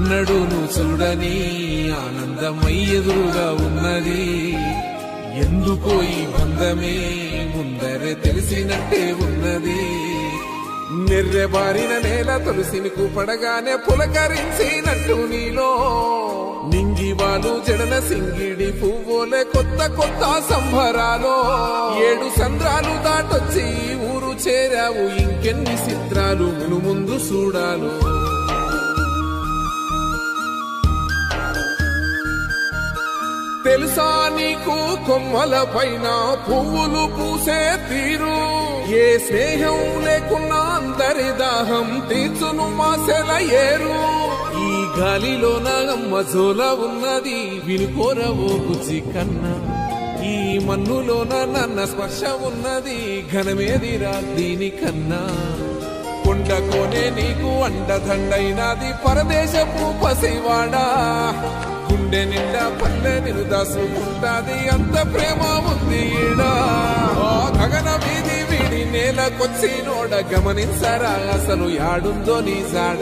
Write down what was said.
ఎన్నడూను చూడని ఆనందమై ఎదురుగా ఉన్నది. ఎందుకో ఈ బంధమే ముందరే తెలిసినట్టే ఉన్నది. నెర్రెబారిన నేల తులసిని కూపడగానే పులకరించినట్టు నీలో నింగివాలు జడన సింగిడి పువ్వులే కొత్త కొత్త సంబరాలో. 7 సంద్రాలు దాటొచ్చి ఊరు చేరావు, ఇంకెన్ని చిత్రాలు మును ముందు చూడాలు. తెలుసా నీకు కొమ్మల పైన పువ్వులు పూసే తీరు? ఏ స్నేహం లేకున్నా అందరి దాహం తీర్చును మాసెల ఏరు. ఈ గాలిలో నాగమ్మ జోల ఉన్నది, వినుకోరవో బుజ్జి కన్నా. ఈ మన్నులోన నన్న స్పర్శ ఉన్నది, ఘనమేదిరా దీనికన్నా. కొండకోనే నీకు అండదండైనది పరదేశపు పసివాడా. గుండె నిండా పల్లె నిన్ను దాసుకుంటాది, అంత ప్రేమ ఉంది ఈడా. గగన వీధి వీడి నేలకొచ్చి నోడ గమనించరా అసలు యాడుందో నీ జాడ.